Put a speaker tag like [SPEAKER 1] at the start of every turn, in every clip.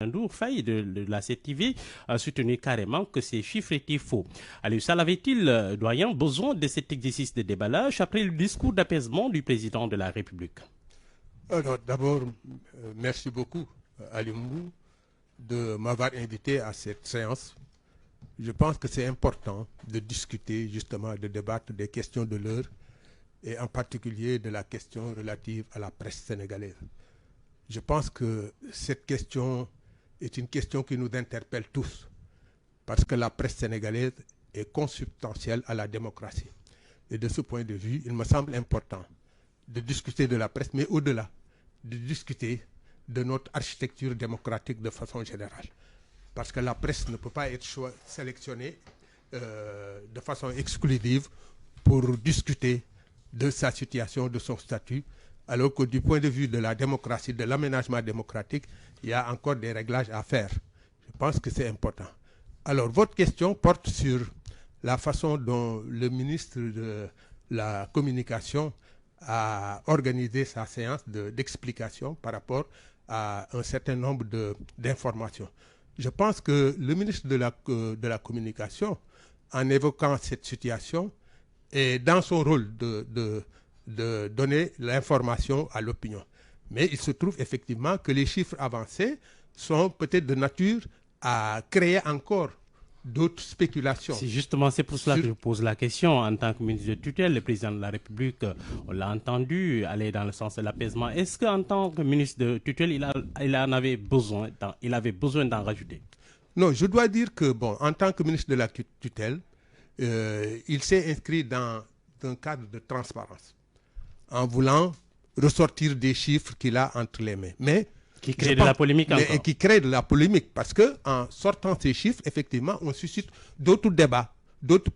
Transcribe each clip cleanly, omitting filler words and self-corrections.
[SPEAKER 1] Ndour Faye de la CTV a soutenu carrément que ces chiffres étaient faux. Aliou Sall avait-il, doyen, besoin de cet exercice de déballage après le discours d'apaisement du président de la République?
[SPEAKER 2] Alors d'abord, merci beaucoup Ali Mbou de m'avoir invité à cette séance. Je pense que c'est important de discuter justement, de débattre des questions de l'heure et en particulier de la question relative à la presse sénégalaise. Je pense que cette question est une question qui nous interpelle tous parce que la presse sénégalaise est consubstantielle à la démocratie. Et de ce point de vue, il me semble important de discuter de la presse, mais au-delà, de discuter de notre architecture démocratique de façon générale. Parce que la presse ne peut pas être sélectionnée de façon exclusive pour discuter de sa situation, de son statut, alors que du point de vue de la démocratie, de l'aménagement démocratique, il y a encore des réglages à faire. Je pense que c'est important. Alors, votre question porte sur la façon dont le ministre de la Communication a organisé sa séance d'explication par rapport à un certain nombre d'informations. Je pense que le ministre de la Communication, en évoquant cette situation, est dans son rôle de donner l'information à l'opinion. Mais il se trouve effectivement que les chiffres avancés sont peut-être de nature à créer encore d'autres spéculations.
[SPEAKER 1] C'est pour cela que je pose la question. En tant que ministre de tutelle, le président de la République, on l'a entendu aller dans le sens de l'apaisement. Est-ce qu'en tant que ministre de tutelle, il avait besoin d'en rajouter?
[SPEAKER 2] Non, je dois dire que, bon, en tant que ministre de la tutelle, il s'est inscrit dans un cadre de transparence en voulant ressortir des chiffres qu'il a entre les mains. Mais
[SPEAKER 1] qui crée de la polémique encore.
[SPEAKER 2] Et qui crée de la polémique parce qu'en sortant ces chiffres, effectivement, on suscite d'autres débats, d'autres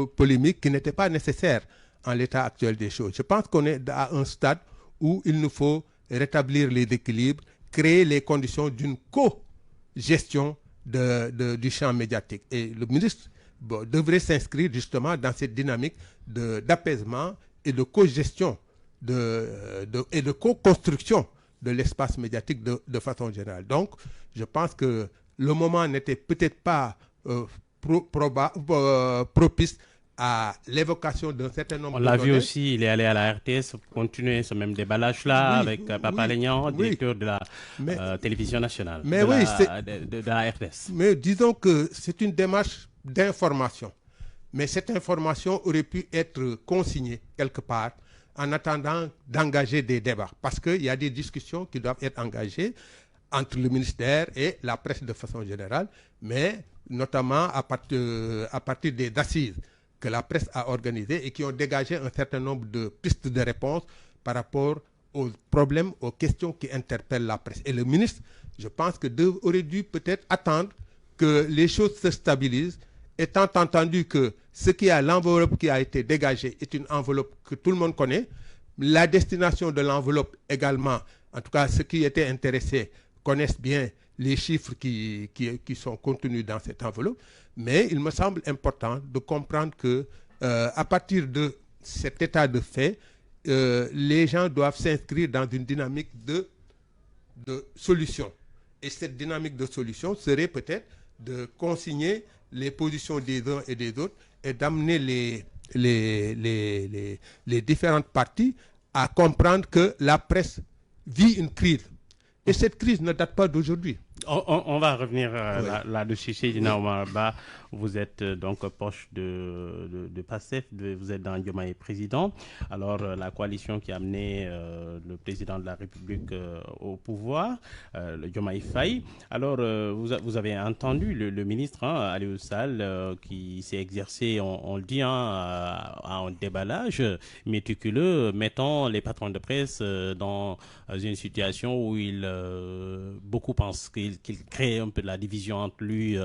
[SPEAKER 2] polémiques qui n'étaient pas nécessaires en l'état actuel des choses. Je pense qu'on est à un stade où il nous faut rétablir les équilibres, créer les conditions d'une co-gestion du champ médiatique. Et le ministre devrait s'inscrire justement dans cette dynamique d'apaisement et de co-gestion et de co-construction de l'espace médiatique de façon générale. Donc, je pense que le moment n'était peut-être pas propice à l'évocation d'un certain nombre de données.
[SPEAKER 1] On l'a vu aussi, il est allé à la RTS pour continuer ce même déballage-là avec Papa Lénian, directeur de la télévision nationale, de la RTS.
[SPEAKER 2] Mais disons que c'est une démarche d'information. Mais cette information aurait pu être consignée quelque part en attendant d'engager des débats. Parce qu'il y a des discussions qui doivent être engagées entre le ministère et la presse de façon générale, mais notamment à partir des assises que la presse a organisées et qui ont dégagé un certain nombre de pistes de réponse par rapport aux problèmes, aux questions qui interpellent la presse. Et le ministre, je pense aurait dû peut-être attendre que les choses se stabilisent, étant entendu que l'enveloppe qui a été dégagée est une enveloppe que tout le monde connaît. La destination de l'enveloppe également, en tout cas ceux qui étaient intéressés connaissent bien les chiffres qui sont contenus dans cette enveloppe. Mais il me semble important de comprendre que à partir de cet état de fait, les gens doivent s'inscrire dans une dynamique de solution. Et cette dynamique de solution serait peut-être de consigner les positions des uns et des autres et d'amener les différentes parties à comprendre que la presse vit une crise. Et cette crise ne date pas d'aujourd'hui.
[SPEAKER 1] On va revenir là-dessus. Seydina Omar Ba, vous êtes donc proche de PASTEF, vous êtes dans Diomaye président. Alors, la coalition qui a amené le président de la République au pouvoir, le Diomaye Faye. Alors, vous avez entendu le ministre, Aliou Sall, qui s'est exercé, on le dit, à un déballage méticuleux, mettant les patrons de presse dans une situation où beaucoup pensent qu'il crée un peu la division entre lui,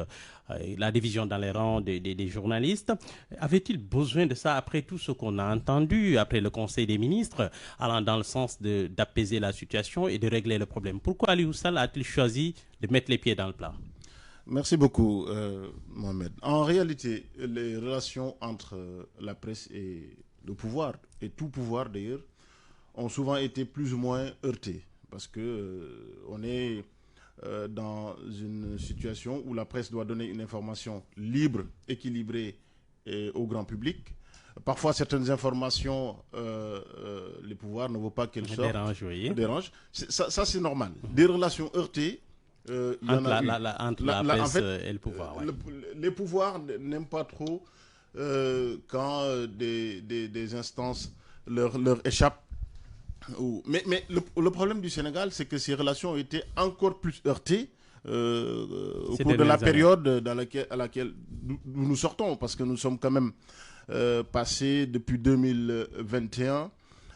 [SPEAKER 1] la division dans les rangs des journalistes. Avait-il besoin de ça après tout ce qu'on a entendu, après le Conseil des ministres, allant dans le sens d'apaiser la situation et de régler le problème? Pourquoi Aliou Sall a-t-il choisi de mettre les pieds dans le plat?
[SPEAKER 3] Merci beaucoup, Mohamed. En réalité, les relations entre la presse et le pouvoir, et tout pouvoir d'ailleurs, ont souvent été plus ou moins heurtées. Parce que on est dans une situation où la presse doit donner une information libre, équilibrée au grand public. Parfois, certaines informations, les pouvoirs ne veulent pas qu'elles sortent. Dérange. Ça, c'est normal. Des relations heurtées.
[SPEAKER 1] Entre la presse en fait, et le pouvoir. Ouais.
[SPEAKER 3] Les pouvoirs n'aiment pas trop quand des instances leur échappent. Mais le problème du Sénégal, c'est que ces relations ont été encore plus heurtées au cours de la période à laquelle nous sortons, parce que nous sommes quand même passés depuis 2021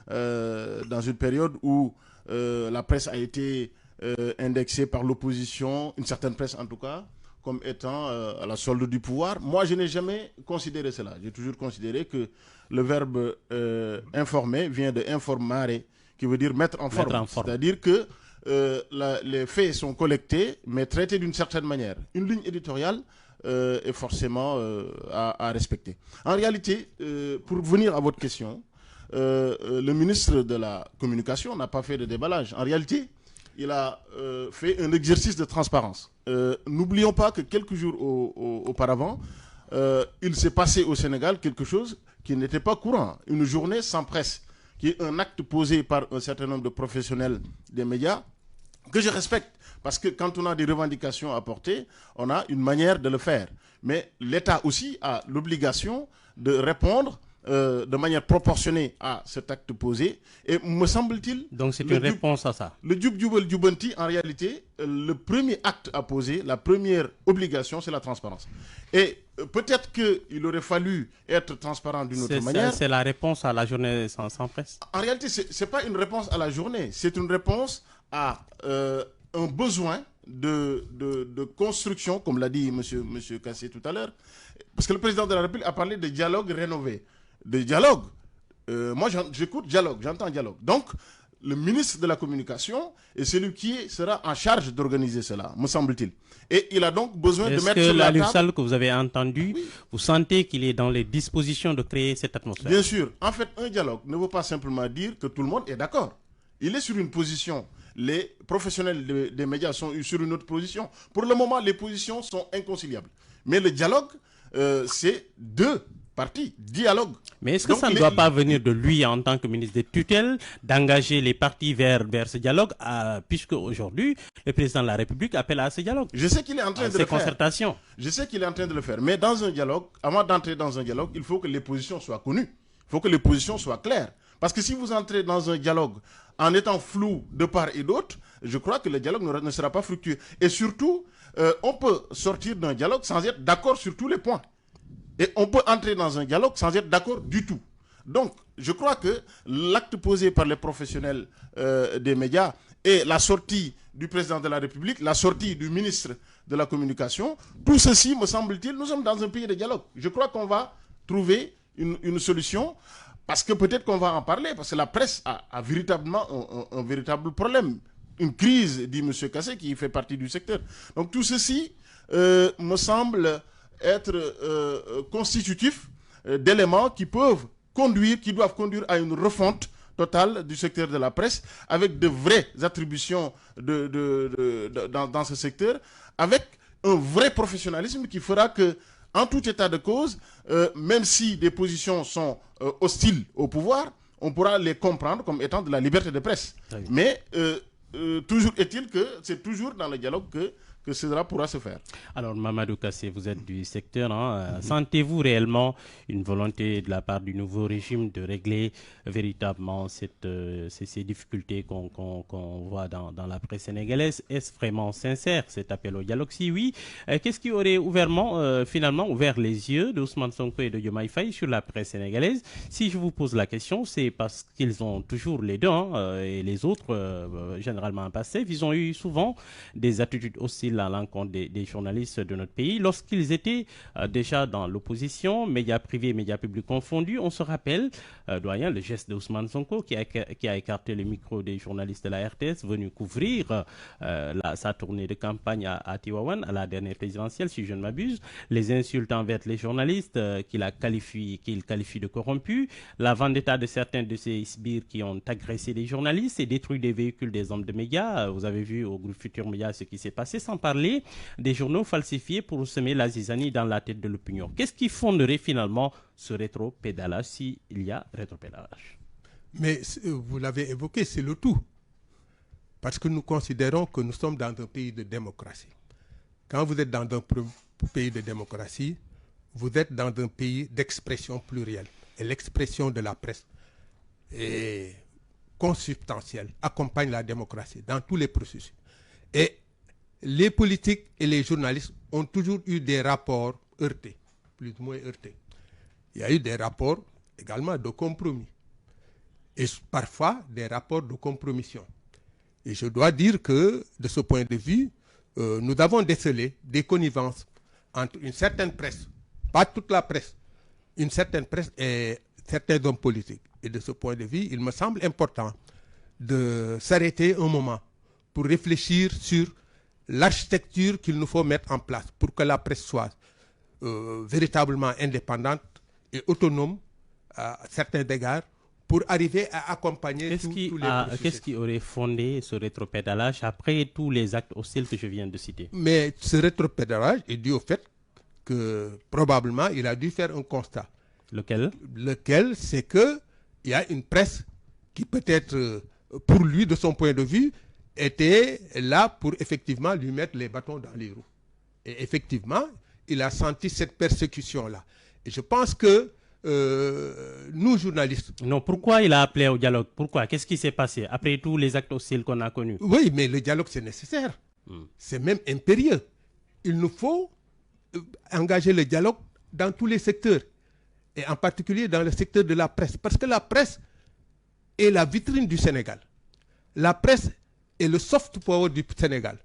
[SPEAKER 3] dans une période où la presse a été indexée par l'opposition, une certaine presse en tout cas, comme étant à la solde du pouvoir. Moi, je n'ai jamais considéré cela. J'ai toujours considéré que le verbe informer vient de informare, qui veut dire mettre en forme. C'est-à-dire que les faits sont collectés, mais traités d'une certaine manière. Une ligne éditoriale est forcément à respecter. En réalité, pour venir à votre question, le ministre de la Communication n'a pas fait de déballage. En réalité, il a fait un exercice de transparence. N'oublions pas que quelques jours auparavant, il s'est passé au Sénégal quelque chose qui n'était pas courant. Une journée sans presse, qui est un acte posé par un certain nombre de professionnels des médias, que je respecte. Parce que quand on a des revendications à porter, on a une manière de le faire. Mais l'État aussi a l'obligation de répondre de manière proportionnée à cet acte posé. Et me semble-t-il...
[SPEAKER 1] Donc c'est une réponse à ça.
[SPEAKER 3] Le Djoub Djoubanti, en réalité, le premier acte à poser, la première obligation, c'est la transparence. Et peut-être qu'il aurait fallu être transparent d'une autre manière.
[SPEAKER 1] C'est la réponse à la journée sans presse.
[SPEAKER 3] En réalité, ce n'est pas une réponse à la journée. C'est une réponse à un besoin de construction, comme l'a dit M. Kassé tout à l'heure. Parce que le président de la République a parlé de dialogue rénové. De dialogue. Moi, j'écoute dialogue, j'entends dialogue. Donc, le ministre de la Communication est celui qui sera en charge d'organiser cela, me semble-t-il. Et il a donc besoin de mettre sur la table...
[SPEAKER 1] Est-ce que que vous avez entendu, oui, vous sentez qu'il est dans les dispositions de créer cette atmosphère?
[SPEAKER 3] Bien sûr. En fait, un dialogue ne veut pas simplement dire que tout le monde est d'accord. Il est sur une position. Les professionnels des médias sont sur une autre position. Pour le moment, les positions sont inconciliables. Mais le dialogue, c'est deux parties, dialogue.
[SPEAKER 1] Mais est-ce que ça ne doit pas venir de lui en tant que ministre des tutelles d'engager les partis vers ce dialogue, puisque aujourd'hui, le président de la République appelle à ce dialogue?
[SPEAKER 3] Je sais qu'il est en train de le
[SPEAKER 1] faire.
[SPEAKER 3] Je sais qu'il est en train de le faire. Mais dans un dialogue, avant d'entrer dans un dialogue, il faut que les positions soient connues. Il faut que les positions soient claires. Parce que si vous entrez dans un dialogue en étant flou de part et d'autre, je crois que le dialogue ne sera pas fructueux. Et surtout, on peut sortir d'un dialogue sans être d'accord sur tous les points. Et on peut entrer dans un dialogue sans être d'accord du tout. Donc, je crois que l'acte posé par les professionnels des médias et la sortie du président de la République, la sortie du ministre de la Communication, tout ceci, me semble-t-il, nous sommes dans un pays de dialogue. Je crois qu'on va trouver une solution, parce que peut-être qu'on va en parler, parce que la presse a véritablement un véritable problème. Une crise, dit M. Kassé, qui fait partie du secteur. Donc tout ceci me semble être constitutif d'éléments qui doivent conduire à une refonte totale du secteur de la presse, avec de vraies attributions dans ce secteur, avec un vrai professionnalisme qui fera que, en tout état de cause, même si des positions sont hostiles au pouvoir, on pourra les comprendre comme étant de la liberté de presse. Oui. Mais toujours est-il que c'est toujours dans le dialogue que cela pourra se faire.
[SPEAKER 1] Alors, Mamadou Kassé, vous êtes du secteur. Sentez-vous réellement une volonté de la part du nouveau régime de régler véritablement ces difficultés qu'on voit dans la presse sénégalaise? Est-ce vraiment sincère cet appel au dialogue? Si oui, qu'est-ce qui aurait finalement ouvert les yeux d'Ousmane Sonko et de Diomaye Faye sur la presse sénégalaise? Si je vous pose la question, c'est parce qu'ils ont toujours les deux, et les autres, généralement passifs, ils ont eu souvent des attitudes hostiles difficile à l'encontre des journalistes de notre pays. Lorsqu'ils étaient déjà dans l'opposition, médias privés et médias publics confondus, on se rappelle, doyen, le geste d'Ousmane Sonko qui a écarté le micro des journalistes de la RTS venus couvrir sa tournée de campagne à Tivaouane, à la dernière présidentielle, si je ne m'abuse, les insultes envers les journalistes qu'il qualifie de corrompus, la vendetta de certains de ces sbires qui ont agressé des journalistes et détruit des véhicules des hommes de médias. Vous avez vu au groupe Futur Média ce qui s'est passé, sans parler des journaux falsifiés pour semer la zizanie dans la tête de l'opinion. Qu'est-ce qui fonderait finalement ce rétropédalage s'il y a rétropédalage?
[SPEAKER 2] Mais vous l'avez évoqué, c'est le tout. Parce que nous considérons que nous sommes dans un pays de démocratie. Quand vous êtes dans un pays de démocratie, vous êtes dans un pays d'expression plurielle. Et l'expression de la presse est consubstantielle, accompagne la démocratie dans tous les processus. Et les politiques et les journalistes ont toujours eu des rapports heurtés, plus ou moins heurtés. Il y a eu des rapports également de compromis. Et parfois des rapports de compromission. Et je dois dire que, de ce point de vue, nous avons décelé des connivences entre une certaine presse, pas toute la presse, une certaine presse et certains hommes politiques. Et de ce point de vue, il me semble important de s'arrêter un moment pour réfléchir sur l'architecture qu'il nous faut mettre en place pour que la presse soit véritablement indépendante et autonome à certains égards, pour arriver à accompagner tous les processus.
[SPEAKER 1] Qu'est-ce qui aurait fondé ce rétropédalage après tous les actes hostiles que je viens de citer?
[SPEAKER 2] Mais ce rétropédalage est dû au fait que probablement il a dû faire un constat.
[SPEAKER 1] Lequel?
[SPEAKER 2] Lequel, c'est qu'il y a une presse qui peut-être, pour lui, de son point de vue, était là pour effectivement lui mettre les bâtons dans les roues. Et effectivement, il a senti cette persécution-là. Et je pense que nous, journalistes...
[SPEAKER 1] Non, pourquoi il a appelé au dialogue? Pourquoi? Qu'est-ce qui s'est passé après tous les actes hostiles qu'on a connus?
[SPEAKER 2] Oui, mais le dialogue, c'est nécessaire. C'est même impérieux. Il nous faut engager le dialogue dans tous les secteurs, et en particulier dans le secteur de la presse, parce que la presse est la vitrine du Sénégal. La presse est le soft power du Sénégal.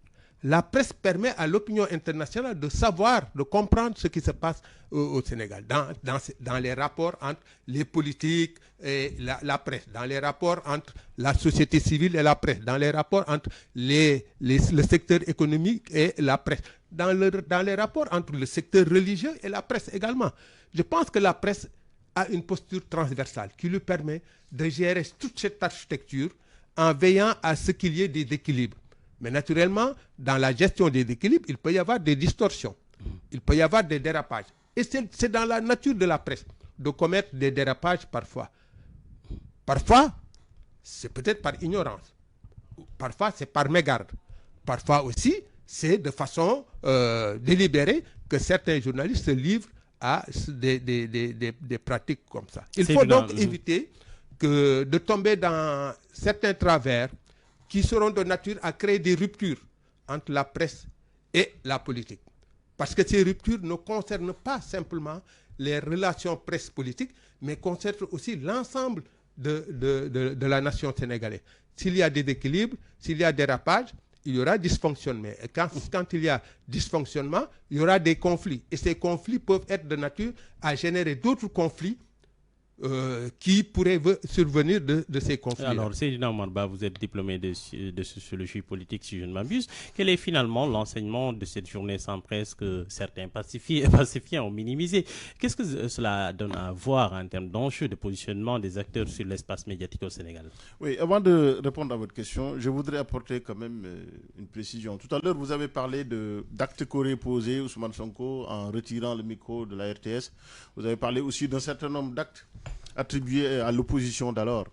[SPEAKER 2] La presse permet à l'opinion internationale de savoir, de comprendre ce qui se passe au Sénégal, dans les rapports entre les politiques et la presse, dans les rapports entre la société civile et la presse, dans les rapports entre le secteur économique et la presse, dans les rapports entre le secteur religieux et la presse également. Je pense que la presse a une posture transversale qui lui permet de gérer toute cette architecture en veillant à ce qu'il y ait des équilibres. Mais naturellement, dans la gestion des équilibres, il peut y avoir des distorsions. Il peut y avoir des dérapages. Et c'est dans la nature de la presse de commettre des dérapages parfois. Parfois, c'est peut-être par ignorance. Parfois, c'est par mégarde. Parfois aussi, c'est de façon délibérée que certains journalistes se livrent à des pratiques comme ça. Il faut donc éviter de tomber dans certains travers qui seront de nature à créer des ruptures entre la presse et la politique. Parce que ces ruptures ne concernent pas simplement les relations presse-politique, mais concernent aussi l'ensemble de la nation sénégalaise. S'il y a des déséquilibres, s'il y a des dérapages, il y aura dysfonctionnement. Et quand il y a dysfonctionnement, il y aura des conflits. Et ces conflits peuvent être de nature à générer d'autres conflits qui pourraient survenir de ces conflits.
[SPEAKER 1] Alors, Seydina Omar Ba, vous êtes diplômé de sociologie politique, si je ne m'abuse. Quel est finalement l'enseignement de cette journée sans presse que certains pacifiens ont minimisé? Qu'est-ce que cela donne à voir en termes d'enjeux de positionnement des acteurs sur l'espace médiatique au Sénégal?
[SPEAKER 3] Oui, avant de répondre à votre question, je voudrais apporter quand même une précision. Tout à l'heure, vous avez parlé d'actes qu'aurait posé Ousmane Sonko en retirant le micro de la RTS. Vous avez parlé aussi d'un certain nombre d'actes attribués à l'opposition d'alors.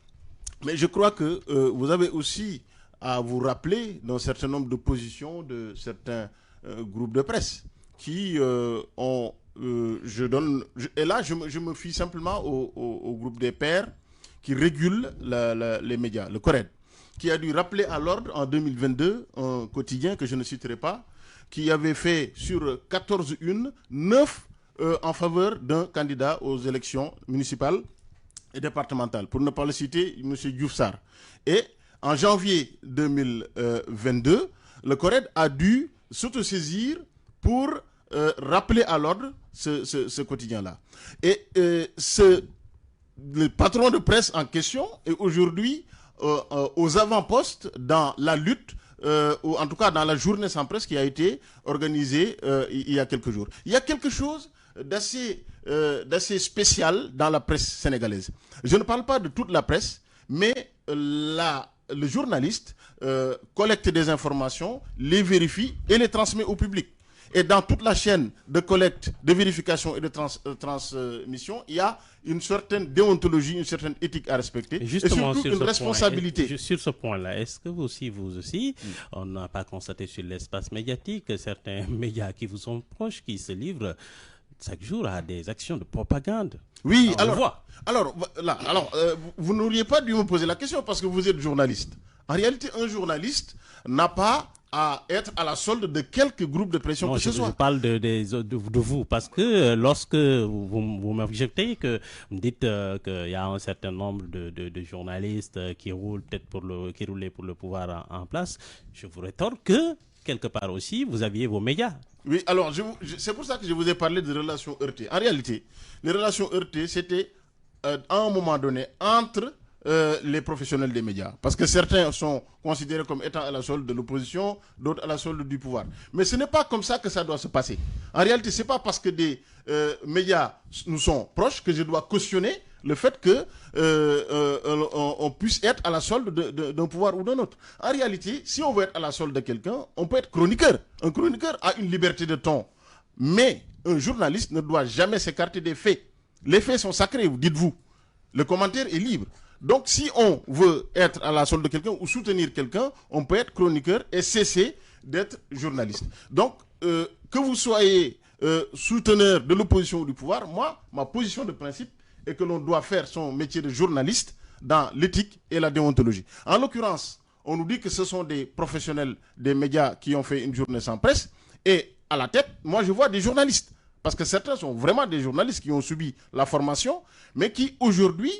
[SPEAKER 3] Mais je crois que vous avez aussi à vous rappeler d'un certain nombre de positions de certains groupes de presse qui ont... et là, je me fie simplement au groupe des pairs qui régule les médias, le CORED, qui a dû rappeler à l'ordre en 2022 un quotidien que je ne citerai pas, qui avait fait sur 14 unes, 9 en faveur d'un candidat aux élections municipales et départementales. Pour ne pas le citer, M. Diouf Sarr. Et en janvier 2022, le CORED a dû s'autosaisir pour rappeler à l'ordre ce quotidien-là. Et le patron de presse en question est aujourd'hui aux avant-postes dans la lutte, ou en tout cas dans la journée sans presse qui a été organisée il y a quelques jours. Il y a quelque chose d'assez spécial dans la presse sénégalaise. Je ne parle pas de toute la presse, mais le journaliste collecte des informations, les vérifie et les transmet au public. Et dans toute la chaîne de collecte, de vérification et de transmission, il y a une certaine déontologie, une certaine éthique à respecter.
[SPEAKER 1] Justement,
[SPEAKER 3] et surtout une responsabilité.
[SPEAKER 1] Sur ce point-là, est-ce que vous aussi, on n'a pas constaté sur l'espace médiatique que certains médias qui vous sont proches, qui se livrent chaque jour à des actions de propagande?
[SPEAKER 3] Oui, alors vous n'auriez pas dû me poser la question parce que vous êtes journaliste. En réalité, un journaliste n'a pas à être à la solde de quelques groupes de pression que ce soit.
[SPEAKER 1] Je parle de vous, parce que lorsque vous m'objectez, que vous me dites qu'il y a un certain nombre de journalistes qui roulent qui roulaient pour le pouvoir en place, je vous rétorque que, quelque part aussi, vous aviez vos médias.
[SPEAKER 3] Oui, alors c'est pour ça que je vous ai parlé de relations heurtées. En réalité, les relations heurtées, c'était à un moment donné entre les professionnels des médias. Parce que certains sont considérés comme étant à la solde de l'opposition, d'autres à la solde du pouvoir. Mais ce n'est pas comme ça que ça doit se passer. En réalité, ce n'est pas parce que des médias nous sont proches que je dois cautionner le fait que on puisse être à la solde d'un pouvoir ou d'un autre. En réalité, si on veut être à la solde de quelqu'un, on peut être chroniqueur. Un chroniqueur a une liberté de ton. Mais un journaliste ne doit jamais s'écarter des faits. Les faits sont sacrés, dites-vous. Le commentaire est libre. Donc, si on veut être à la solde de quelqu'un ou soutenir quelqu'un, on peut être chroniqueur et cesser d'être journaliste. Donc, que vous soyez souteneur de l'opposition ou du pouvoir, moi, ma position de principe est que l'on doit faire son métier de journaliste dans l'éthique et la déontologie. En l'occurrence, on nous dit que ce sont des professionnels des médias qui ont fait une journée sans presse. Et à la tête, moi, je vois des journalistes. Parce que certains sont vraiment des journalistes qui ont subi la formation, mais qui aujourd'hui,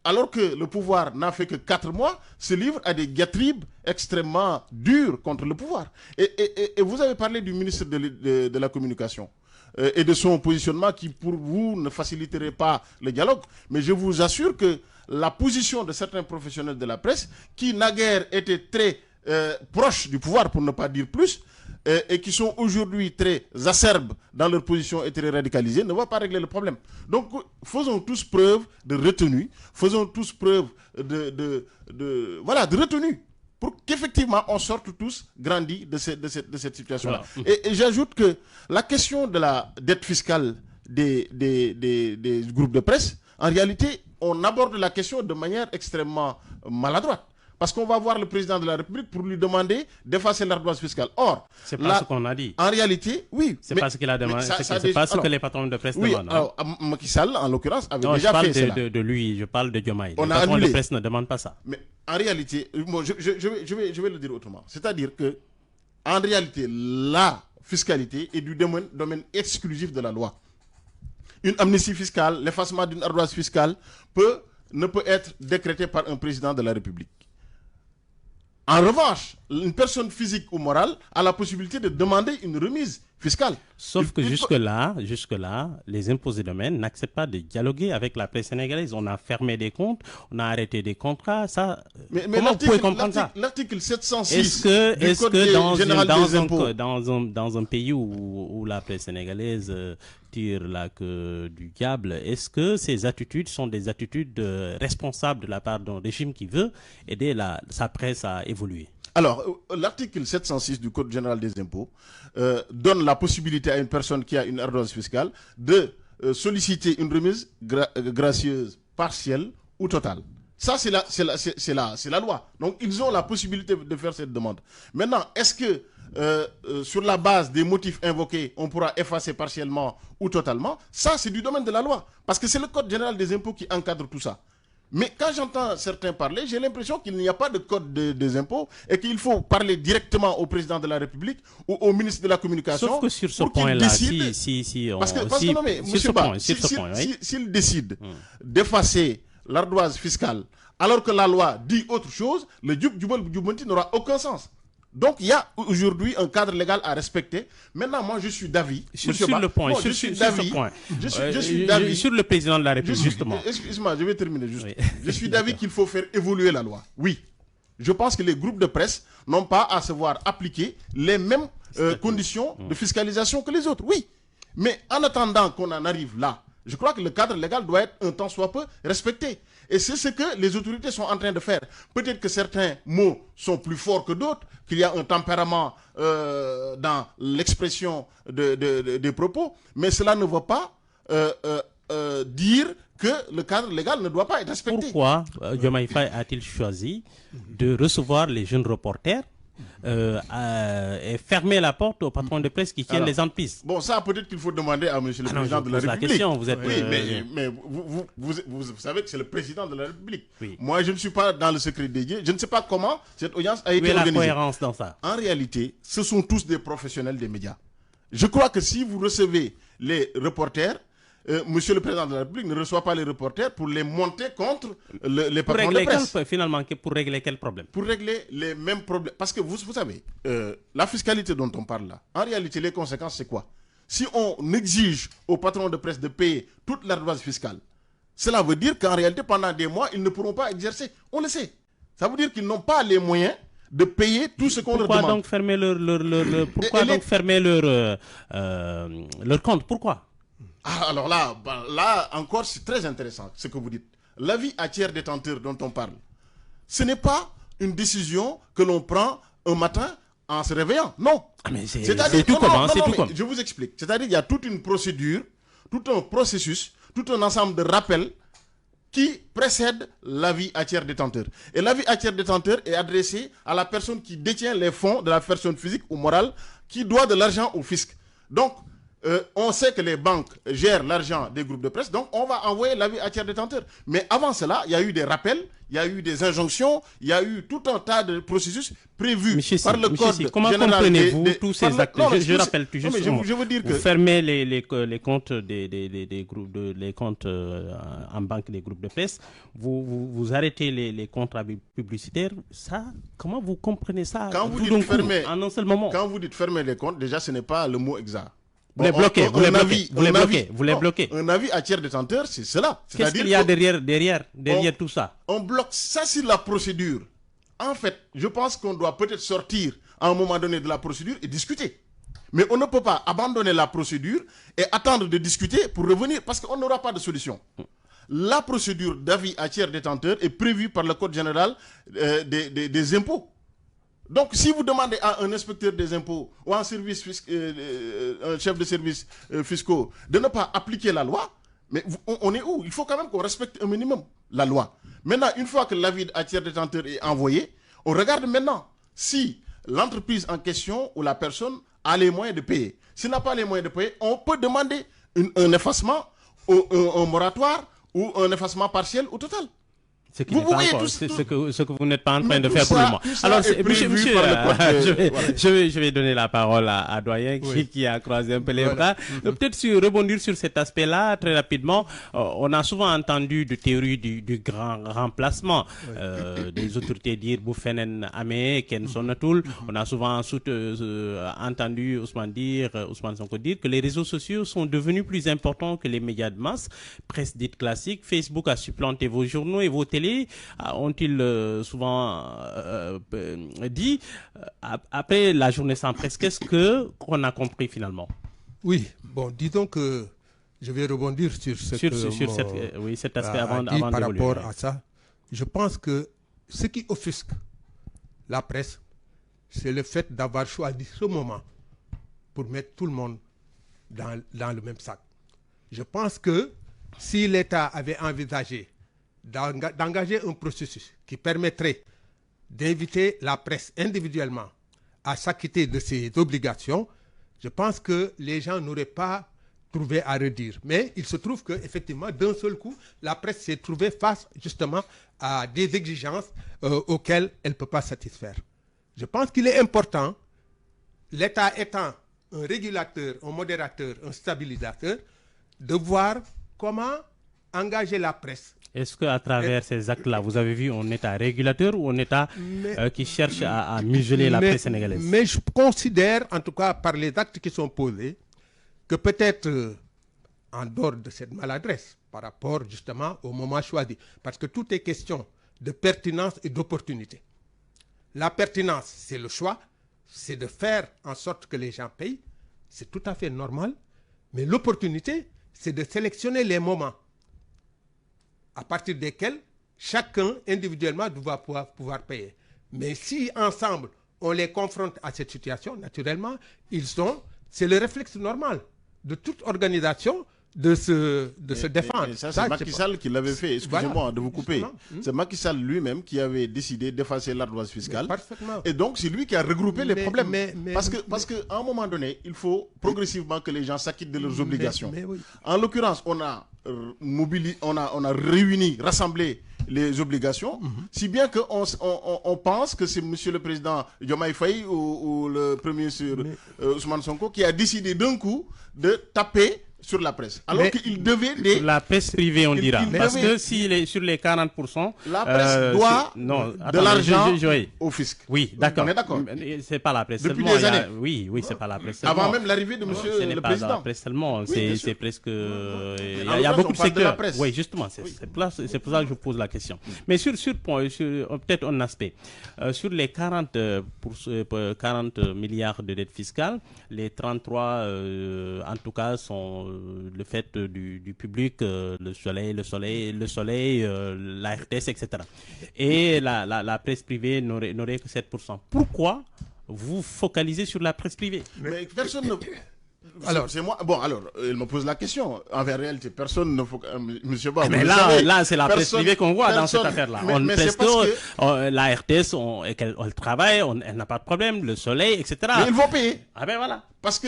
[SPEAKER 3] alors que le pouvoir n'a fait que 4 mois, se livrent à des diatribes extrêmement dures contre le pouvoir. Et vous avez parlé du ministre de la Communication et de son positionnement qui, pour vous, ne faciliterait pas le dialogue. Mais je vous assure que la position de certains professionnels de la presse, qui naguère étaient très proches du pouvoir, pour ne pas dire plus, et qui sont aujourd'hui très acerbes dans leur position et très radicalisés, ne va pas régler le problème. Donc, faisons tous preuve de retenue, faisons tous preuve de retenue, pour qu'effectivement on sorte tous grandis de cette situation-là. Voilà. Et j'ajoute que la question de la dette fiscale des groupes de presse, en réalité, on aborde la question de manière extrêmement maladroite. Parce qu'on va voir le président de la République pour lui demander d'effacer l'ardoise fiscale. Or,
[SPEAKER 1] c'est pas ce qu'on a dit.
[SPEAKER 3] En réalité, oui.
[SPEAKER 1] C'est pas ce qu'il a demandé. C'est pas ce que les patrons de presse demandent.
[SPEAKER 3] Alors, Macky Sall, en l'occurrence, avait déjà fait cela.
[SPEAKER 1] Je parle de lui, je parle de Diomaye.
[SPEAKER 3] Les
[SPEAKER 1] patrons de presse ne demandent pas ça.
[SPEAKER 3] Mais en réalité, je vais le dire autrement. C'est-à-dire que, en réalité, la fiscalité est du domaine exclusif de la loi. Une amnistie fiscale, l'effacement d'une ardoise fiscale ne peut être décrété par un président de la République. En revanche, une personne physique ou morale a la possibilité de demander une remise fiscale.
[SPEAKER 1] Sauf que jusque-là, les impôts et domaines n'acceptent pas de dialoguer avec la presse sénégalaise. On a fermé des comptes, on a arrêté des contrats. Ça,
[SPEAKER 3] mais
[SPEAKER 1] comment vous pouvez comprendre ça?
[SPEAKER 3] L'article 706
[SPEAKER 1] est-ce que
[SPEAKER 3] dans
[SPEAKER 1] dans un pays où la presse sénégalaise tire la queue du diable, est-ce que ces attitudes sont des attitudes responsables de la part d'un régime qui veut aider sa presse à évoluer?
[SPEAKER 3] Alors, l'article 706 du Code général des impôts donne la possibilité à une personne qui a une ardoise fiscale de solliciter une remise gracieuse, partielle ou totale. Ça, c'est la loi. Donc, ils ont la possibilité de faire cette demande. Maintenant, est-ce que sur la base des motifs invoqués, on pourra effacer partiellement ou totalement? Ça, c'est du domaine de la loi. Parce que c'est le Code général des impôts qui encadre tout ça. Mais quand j'entends certains parler, j'ai l'impression qu'il n'y a pas de code des impôts et qu'il faut parler directement au président de la République ou au ministre de la Communication.
[SPEAKER 1] Sauf que sur ce point-là,
[SPEAKER 3] s'il décide d'effacer l'ardoise fiscale alors que la loi dit autre chose, le Djoub Djoubal Djoubmanti n'aura aucun sens. Donc, il y a aujourd'hui un cadre légal à respecter. Maintenant, moi, je suis d'avis.
[SPEAKER 1] Sur le point,
[SPEAKER 3] je suis d'avis. Je suis d'avis.
[SPEAKER 1] Sur le président de la République, justement.
[SPEAKER 3] Excuse-moi, je vais terminer juste.
[SPEAKER 1] Oui.
[SPEAKER 3] Je suis d'avis qu'il faut faire évoluer la loi. Oui. Je pense que les groupes de presse n'ont pas à se voir appliquer les mêmes conditions de fiscalisation que les autres. Oui. Mais en attendant qu'on en arrive là, je crois que le cadre légal doit être un tant soit peu respecté. Et c'est ce que les autorités sont en train de faire. Peut-être que certains mots sont plus forts que d'autres, qu'il y a un tempérament dans l'expression des propos, mais cela ne veut pas dire que le cadre légal ne doit pas être respecté.
[SPEAKER 1] Pourquoi Diomaye Faye a-t-il choisi de recevoir les jeunes reporters et fermer la porte aux patrons de presse qui tiennent les entreprises?
[SPEAKER 3] Bon, ça peut-être qu'il faut demander à monsieur le président de la République.
[SPEAKER 1] Question, vous êtes,
[SPEAKER 3] oui, mais vous savez que c'est le président de la République.
[SPEAKER 1] Oui.
[SPEAKER 3] Moi, je ne suis pas dans le secret dédié. Je ne sais pas comment cette audience a été organisée.
[SPEAKER 1] Où est la cohérence dans ça?
[SPEAKER 3] En réalité, ce sont tous des professionnels des médias. Je crois que si vous recevez les reporters, monsieur le président de la République ne reçoit pas les reporters pour les monter contre les patrons de presse.
[SPEAKER 1] Finalement, pour régler quel problème?
[SPEAKER 3] Pour régler les mêmes problèmes. Parce que vous savez, la fiscalité dont on parle là, en réalité, les conséquences, c'est quoi? Si on exige aux patrons de presse de payer toute l'ardoise fiscale, cela veut dire qu'en réalité, pendant des mois, ils ne pourront pas exercer. On le sait. Ça veut dire qu'ils n'ont pas les moyens de payer tout ce qu'on leur demande.
[SPEAKER 1] Donc fermer pourquoi donc fermer leur compte? Pourquoi?
[SPEAKER 3] Alors là encore, c'est très intéressant ce que vous dites. L'avis à tiers détenteur dont on parle, ce n'est pas une décision que l'on prend un matin en se réveillant. Non.
[SPEAKER 1] C'est tout comment?
[SPEAKER 3] Je vous explique. C'est-à-dire qu'il y a toute une procédure, tout un processus, tout un ensemble de rappels qui précède l'avis à tiers détenteur. Et l'avis à tiers détenteur est adressé à la personne qui détient les fonds de la personne physique ou morale qui doit de l'argent au fisc. Donc, on sait que les banques gèrent l'argent des groupes de presse, donc on va envoyer l'avis à tiers détenteur. Mais avant cela, il y a eu des rappels, il y a eu des injonctions, il y a eu tout un tas de processus prévus par le code général.
[SPEAKER 1] Comment comprenez-vous tous ces actes? Je rappelle tout juste.
[SPEAKER 3] Je veux dire que
[SPEAKER 1] vous fermez les comptes des groupes, les comptes en banque des groupes de presse, vous arrêtez les contrats publicitaires. Ça, comment vous comprenez ça?
[SPEAKER 3] Quand vous dites fermer,
[SPEAKER 1] en un seul moment.
[SPEAKER 3] Quand vous dites fermer les comptes, déjà ce n'est pas le mot exact.
[SPEAKER 1] Vous les bloquez, vous les bloquez.
[SPEAKER 3] Un avis à tiers détenteur, c'est cela.
[SPEAKER 1] Qu'est-ce qu'il y a derrière tout ça?
[SPEAKER 3] On bloque ça sur la procédure. En fait, je pense qu'on doit peut-être sortir à un moment donné de la procédure et discuter. Mais on ne peut pas abandonner la procédure et attendre de discuter pour revenir, parce qu'on n'aura pas de solution. La procédure d'avis à tiers détenteur est prévue par le Code général des impôts. Donc, si vous demandez à un inspecteur des impôts ou à un chef de service fiscaux de ne pas appliquer la loi, mais on est où? Il faut quand même qu'on respecte un minimum la loi. Maintenant, une fois que l'avis à tiers détenteur est envoyé, on regarde maintenant si l'entreprise en question ou la personne a les moyens de payer. S'il n'a pas les moyens de payer, on peut demander un effacement, un moratoire ou un effacement partiel ou total.
[SPEAKER 1] Ce que vous n'êtes pas en train de faire pour le moment. Alors, je vais donner la parole à Doyen qui a croisé un peu les bras. Peut-être rebondir sur cet aspect-là très rapidement. On a souvent entendu de théorie du grand remplacement. Des autorités dire Boufenen Ame, Ken Sonatul. On a souvent entendu Ousmane Sonko dire que les réseaux sociaux sont devenus plus importants que les médias de masse. Presse dite classique, Facebook a supplanté vos journaux et vos télés. Ont-ils souvent dit après la journée sans presse, qu'est-ce qu'on a compris finalement?
[SPEAKER 2] Oui, bon, disons que je vais rebondir sur
[SPEAKER 1] cet aspect avant
[SPEAKER 2] par rapport à ça. Je pense que ce qui offusque la presse, c'est le fait d'avoir choisi ce moment pour mettre tout le monde dans le même sac. Je pense que si l'État avait envisagé d'engager un processus qui permettrait d'inviter la presse individuellement à s'acquitter de ses obligations, je pense que les gens n'auraient pas trouvé à redire. Mais il se trouve qu'effectivement, d'un seul coup, la presse s'est trouvée face justement à des exigences auxquelles elle ne peut pas satisfaire. Je pense qu'il est important, l'État étant un régulateur, un modérateur, un stabilisateur, de voir comment engager la presse
[SPEAKER 1] Est-ce qu'à travers ces actes-là, vous avez vu un État régulateur ou un État qui cherche à museler la presse sénégalaise?
[SPEAKER 2] Mais je considère, en tout cas par les actes qui sont posés, que peut-être en dehors de cette maladresse, par rapport justement au moment choisi, parce que tout est question de pertinence et d'opportunité. La pertinence, c'est le choix, c'est de faire en sorte que les gens payent, c'est tout à fait normal, mais l'opportunité, c'est de sélectionner les moments à partir desquels chacun individuellement doit pouvoir payer. Mais si ensemble, on les confronte à cette situation, naturellement, c'est le réflexe normal de toute organisation de se défendre.
[SPEAKER 3] Et ça, c'est Macky Sall qui l'avait fait. Excusez-moi
[SPEAKER 2] voilà,
[SPEAKER 3] de vous couper. C'est Macky Sall lui-même qui avait décidé d'effacer l'ardoise fiscale. Et donc, c'est lui qui a regroupé les problèmes. Parce qu'à un moment donné, il faut progressivement que les gens s'acquittent de leurs obligations.
[SPEAKER 2] Oui.
[SPEAKER 3] En l'occurrence, on a réuni, rassemblé les obligations, si bien qu'on pense que c'est monsieur le président Diomaye Faye ou le premier ministre Ousmane Sonko qui a décidé d'un coup de taper sur la presse. Alors qu'il devait
[SPEAKER 1] sur la presse privée, on dira. Parce que sur les 40%,
[SPEAKER 3] la presse doit de l'argent au fisc.
[SPEAKER 1] Oui, d'accord.
[SPEAKER 3] On est d'accord.
[SPEAKER 1] C'est pas la presse
[SPEAKER 3] depuis
[SPEAKER 1] seulement.
[SPEAKER 3] Des années.
[SPEAKER 1] Oui, c'est pas la presse seulement.
[SPEAKER 3] Avant même l'arrivée de monsieur le président.
[SPEAKER 1] Ce n'est pas la presse seulement.
[SPEAKER 3] Oui,
[SPEAKER 1] c'est presque. Il y a beaucoup de secteurs. Oui, justement. C'est pour ça que je pose la question. Mais sur peut-être un aspect. Sur les 40 milliards de dettes fiscales, les 33, en tout cas, sont le fait du public, le soleil, la RTS, etc. Et la presse privée n'aurait que 7%. Pourquoi vous focalisez sur la presse privée?
[SPEAKER 3] Mais personne ne...
[SPEAKER 2] Alors,
[SPEAKER 3] c'est moi. Bon, alors, il me pose la question. En réalité, personne ne faut. Monsieur Ba,
[SPEAKER 1] mais là, c'est la presse privée qu'on voit dans cette affaire-là. La RTS, elle travaille, elle n'a pas de problème, le soleil, etc.
[SPEAKER 3] Mais ils vont payer.
[SPEAKER 1] Ah ben voilà.
[SPEAKER 3] Parce que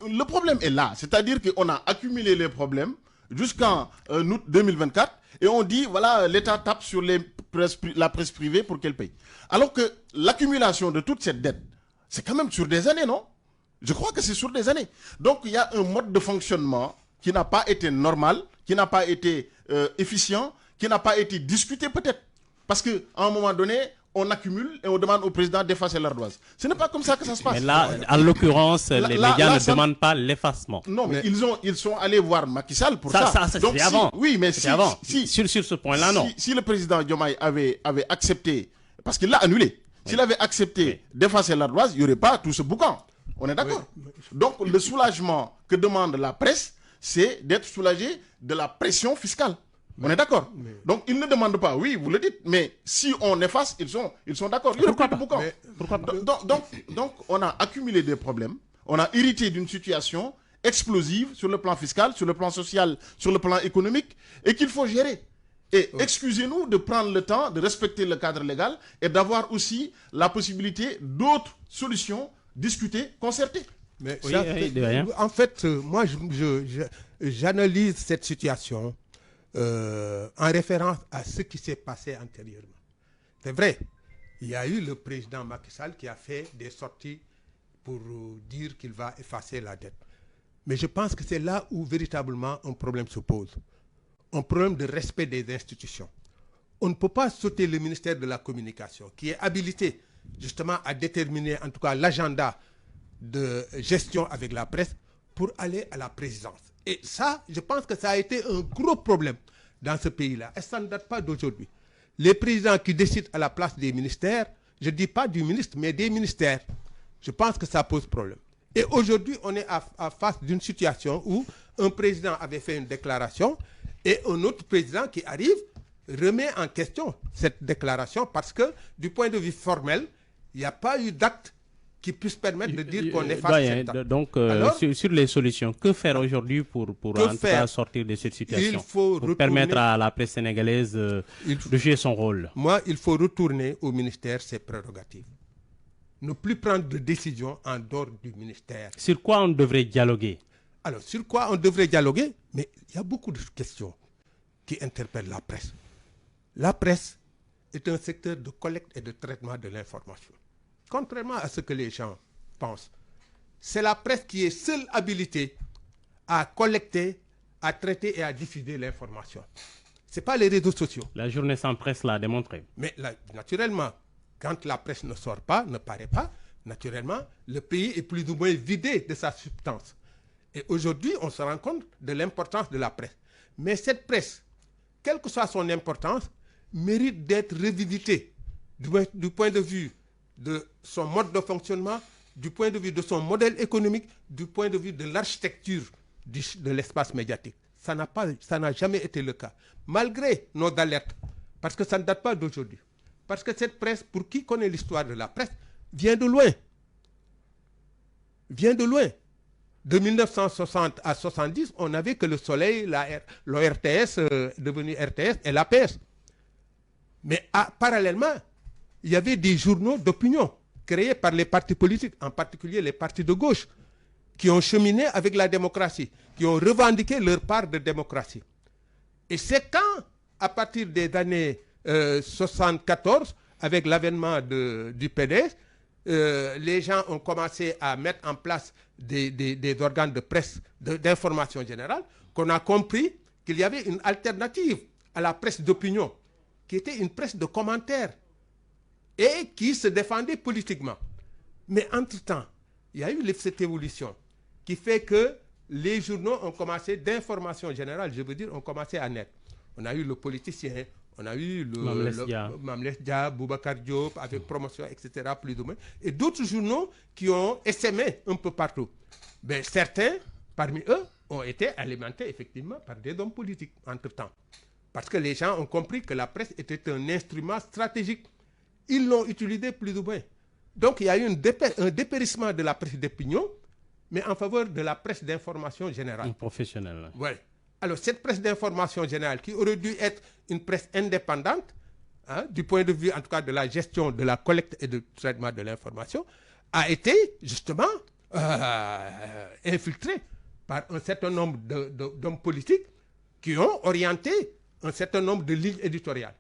[SPEAKER 3] le problème est là. C'est-à-dire qu'on a accumulé les problèmes jusqu'en août 2024 et on dit, voilà, l'État tape sur la presse privée pour qu'elle paye. Alors que l'accumulation de toute cette dette, c'est quand même sur des années, non? Je crois que c'est sur des années. Donc, il y a un mode de fonctionnement qui n'a pas été normal, qui n'a pas été efficient, qui n'a pas été discuté peut-être. Parce qu'à un moment donné, on accumule et on demande au président d'effacer l'ardoise. Ce n'est pas comme ça que ça se passe.
[SPEAKER 1] Mais là, en l'occurrence, les médias ne demandent pas l'effacement.
[SPEAKER 3] Non, mais ils sont allés voir Macky Sall pour ça.
[SPEAKER 1] Ça c'était avant.
[SPEAKER 3] Oui, mais
[SPEAKER 1] avant. Sur ce point-là, non.
[SPEAKER 3] Si le président Diomaye avait accepté, parce qu'il l'a annulé, s'il avait accepté d'effacer l'ardoise, il n'y aurait pas tout ce boucan. On est d'accord. Donc, le soulagement que demande la presse, c'est d'être soulagé de la pression fiscale. On est d'accord. Donc, ils ne demandent pas, oui, vous le dites, mais si on efface, ils sont d'accord.
[SPEAKER 1] Pourquoi pas?
[SPEAKER 3] Donc, on a accumulé des problèmes. On a hérité d'une situation explosive sur le plan fiscal, sur le plan social, sur le plan économique, et qu'il faut gérer. Et excusez-nous de prendre le temps de respecter le cadre légal et d'avoir aussi la possibilité d'autres solutions discutées, concertées.
[SPEAKER 2] Mais en fait, moi, j'analyse cette situation en référence à ce qui s'est passé antérieurement. C'est vrai, il y a eu le président Macky Sall qui a fait des sorties pour dire qu'il va effacer la dette. Mais je pense que c'est là où véritablement un problème se pose. Un problème de respect des institutions. On ne peut pas sauter le ministère de la Communication, qui est habilité justement à déterminer en tout cas l'agenda de gestion avec la presse pour aller à la présidence. Et ça, je pense que ça a été un gros problème dans ce pays-là. Et ça ne date pas d'aujourd'hui. Les présidents qui décident à la place des ministères, je ne dis pas du ministre, mais des ministères, je pense que ça pose problème. Et aujourd'hui, on est à face d'une situation où un président avait fait une déclaration et un autre président qui arrive remet en question cette déclaration parce que du point de vue formel, il n'y a pas eu d'acte qui puisse permettre de dire qu'on efface cette date.
[SPEAKER 1] Donc, sur les solutions, que faire aujourd'hui pour en tout cas sortir de cette situation, pour permettre à la presse sénégalaise de jouer son rôle?
[SPEAKER 2] Moi, il faut retourner au ministère ses prérogatives. Ne plus prendre de décision en dehors du ministère.
[SPEAKER 1] Sur quoi on devrait dialoguer?
[SPEAKER 2] Alors, sur quoi on devrait dialoguer? Mais il y a beaucoup de questions qui interpellent la presse. La presse est un secteur de collecte et de traitement de l'information. Contrairement à ce que les gens pensent, c'est la presse qui est seule habilitée à collecter, à traiter et à diffuser l'information. Ce n'est pas les réseaux sociaux.
[SPEAKER 1] La journée sans presse l'a démontré.
[SPEAKER 2] Mais naturellement, quand la presse ne sort pas, ne paraît pas, naturellement, le pays est plus ou moins vidé de sa substance. Et aujourd'hui, on se rend compte de l'importance de la presse. Mais cette presse, quelle que soit son importance, mérite d'être revisitée du point de vue de son mode de fonctionnement, du point de vue de son modèle économique, du point de vue de l'architecture de l'espace médiatique. Ça n'a jamais été le cas. Malgré nos alertes, parce que ça ne date pas d'aujourd'hui. Parce que cette presse, pour qui connaît l'histoire de la presse, vient de loin. Vient de loin. De 1960 à 70, on n'avait que le Soleil, l'ORTS, devenu RTS, et l'APS. Mais parallèlement, il y avait des journaux d'opinion créés par les partis politiques, en particulier les partis de gauche, qui ont cheminé avec la démocratie, qui ont revendiqué leur part de démocratie. Et c'est quand, à partir des années 74, avec l'avènement du PDS, les gens ont commencé à mettre en place des organes de presse, d'information générale, qu'on a compris qu'il y avait une alternative à la presse d'opinion, qui était une presse de commentaires et qui se défendait politiquement. Mais entre-temps, il y a eu cette évolution qui fait que les journaux ont commencé, d'information générale, je veux dire, ont commencé à naître. On a eu le politicien, on a eu Mamles Dia, Boubacar Diop, avec Promotion, etc., plus ou moins, et d'autres journaux qui ont essaimé un peu partout. Ben, certains, parmi eux, ont été alimentés effectivement par des hommes politiques, entre-temps. Parce que les gens ont compris que la presse était un instrument stratégique. Ils l'ont utilisé plus ou moins. Donc, il y a eu un dépérissement de la presse d'opinion, mais en faveur de la presse d'information générale.
[SPEAKER 1] Professionnelle.
[SPEAKER 2] Oui. Alors, cette presse d'information générale, qui aurait dû être une presse indépendante, du point de vue, en tout cas, de la gestion, de la collecte et du traitement de l'information, a été, justement, infiltrée par un certain nombre d'hommes politiques qui ont orienté un certain nombre de lignes éditoriales.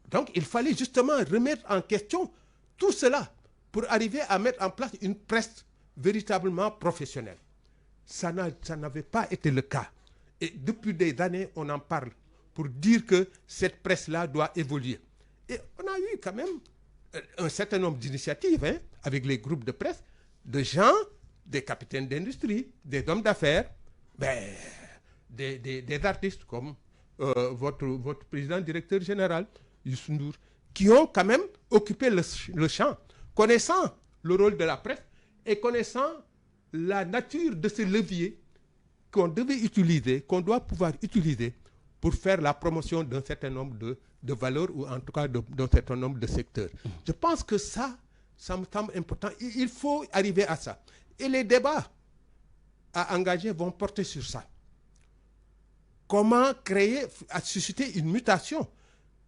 [SPEAKER 2] Donc, il fallait justement remettre en question tout cela pour arriver à mettre en place une presse véritablement professionnelle. Ça n'avait pas été le cas. Et depuis des années, on en parle pour dire que cette presse-là doit évoluer. Et on a eu quand même un certain nombre d'initiatives avec les groupes de presse, de gens, des capitaines d'industrie, des hommes d'affaires, des artistes comme votre président directeur général, Youssou Ndour, qui ont quand même occupé le champ, connaissant le rôle de la presse et connaissant la nature de ces leviers qu'on devait utiliser, qu'on doit pouvoir utiliser pour faire la promotion d'un certain nombre de valeurs ou en tout cas d'un certain nombre de secteurs. Je pense que ça me semble important. Il faut arriver à ça. Et les débats à engager vont porter sur ça. Comment créer, à susciter une mutation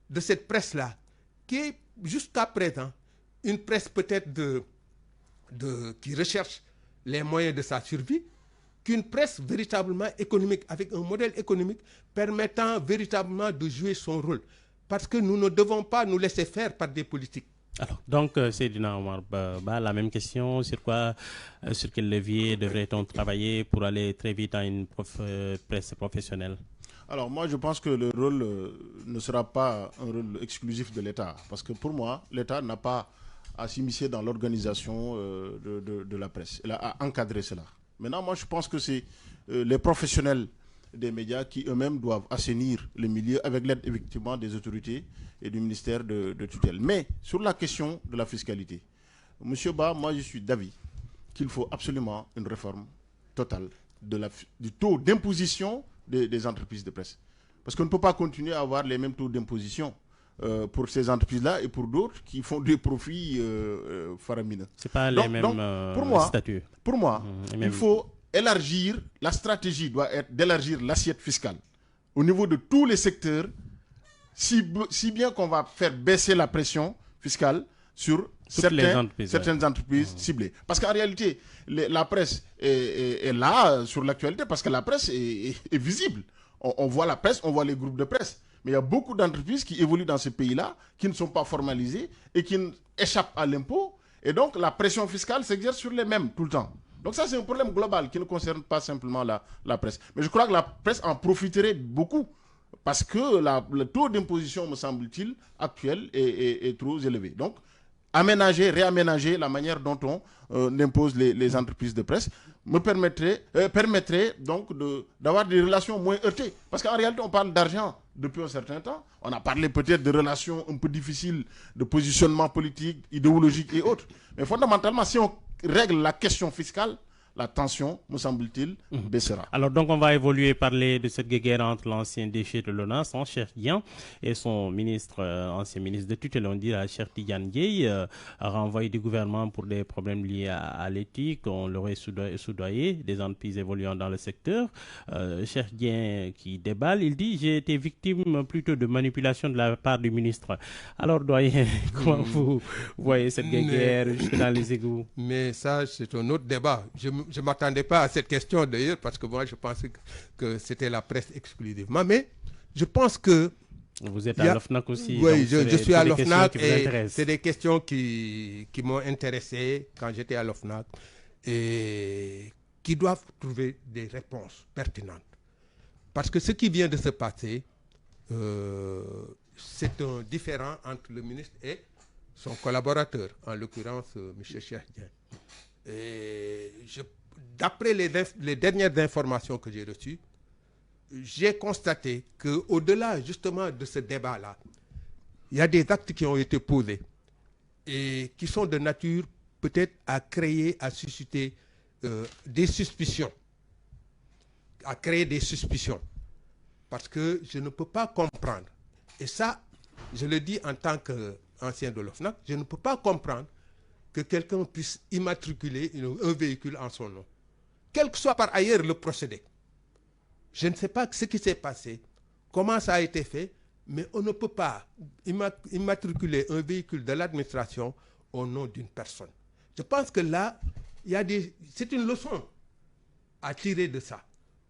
[SPEAKER 2] de cette presse-là, qui est jusqu'à présent une presse peut-être qui recherche les moyens de sa survie, qu'une presse véritablement économique, avec un modèle économique permettant véritablement de jouer son rôle. Parce que nous ne devons pas nous laisser faire par des politiques.
[SPEAKER 1] Alors, donc, Seydina Omar Ba, la même question, sur quel levier devrait-on travailler pour aller très vite à une presse professionnelle?
[SPEAKER 3] Alors moi, je pense que le rôle ne sera pas un rôle exclusif de l'État. Parce que pour moi, l'État n'a pas à s'immiscer dans l'organisation de la presse. Il a à encadrer cela. Maintenant, moi, je pense que c'est les professionnels des médias qui eux-mêmes doivent assainir le milieu avec l'aide effectivement des autorités et du ministère de tutelle. Mais sur la question de la fiscalité, M. Ba, moi, je suis d'avis qu'il faut absolument une réforme totale du taux d'imposition des entreprises de presse. Parce qu'on ne peut pas continuer à avoir les mêmes taux d'imposition pour ces entreprises-là et pour d'autres qui font des profits faramineux.
[SPEAKER 1] Ce n'est pas les mêmes statuts.
[SPEAKER 3] Pour moi, il faut élargir, la stratégie doit être d'élargir l'assiette fiscale au niveau de tous les secteurs, si bien qu'on va faire baisser la pression fiscale sur certaines entreprises ciblées. Parce qu'en réalité, la presse est là sur l'actualité parce que la presse est visible. On voit la presse, on voit les groupes de presse. Mais il y a beaucoup d'entreprises qui évoluent dans ce pays-là, qui ne sont pas formalisées et qui échappent à l'impôt. Et donc, la pression fiscale s'exerce sur les mêmes tout le temps. Donc ça, c'est un problème global qui ne concerne pas simplement la presse. Mais je crois que la presse en profiterait beaucoup Parce que le taux d'imposition, me semble-t-il, actuel est trop élevé. Donc, réaménager la manière dont on impose les entreprises de presse permettrait donc d'avoir des relations moins heurtées. Parce qu'en réalité, on parle d'argent depuis un certain temps. On a parlé peut-être de relations un peu difficiles, de positionnement politique, idéologique et autres. Mais fondamentalement, si on règle la question fiscale, la tension, me semble-t-il, baissera.
[SPEAKER 1] Alors donc on va parler de cette guerre entre l'ancien déchet de l'ONAS, Cheikh Dieng, et son ministre, ancien ministre de tutelle, on dit, Cheikh Tidiane Dièye, a renvoyé du gouvernement pour des problèmes liés à l'éthique. On l'aurait soudoyé, des entreprises évoluant dans le secteur. Cheikh Dieng qui déballe, il dit: j'ai été victime plutôt de manipulation de la part du ministre. Alors doyen, comment vous voyez cette guerre jusque dans les égouts?
[SPEAKER 2] Mais ça, c'est un autre débat. Je ne m'attendais pas à cette question d'ailleurs, parce que moi je pensais que c'était la presse exclusivement. Mais je pense que...
[SPEAKER 1] Vous êtes à l'OFNAC aussi.
[SPEAKER 2] Oui, je suis à l'OFNAC et c'est des questions qui m'ont intéressé quand j'étais à l'OFNAC et qui doivent trouver des réponses pertinentes. Parce que ce qui vient de se passer, c'est un différend entre le ministre et son collaborateur, en l'occurrence M. Cheikh Dieng. Et d'après les dernières informations que j'ai reçues, j'ai constaté qu'au-delà justement de ce débat-là, il y a des actes qui ont été posés et qui sont de nature peut-être à créer, à susciter des suspicions. À créer des suspicions. Parce que je ne peux pas comprendre. Et ça, je le dis en tant qu'ancien de l'OFNAC, je ne peux pas comprendre que quelqu'un puisse immatriculer un véhicule en son nom. Quel que soit par ailleurs le procédé. Je ne sais pas ce qui s'est passé, comment ça a été fait, mais on ne peut pas immatriculer un véhicule de l'administration au nom d'une personne. Je pense que là, c'est une leçon à tirer de ça,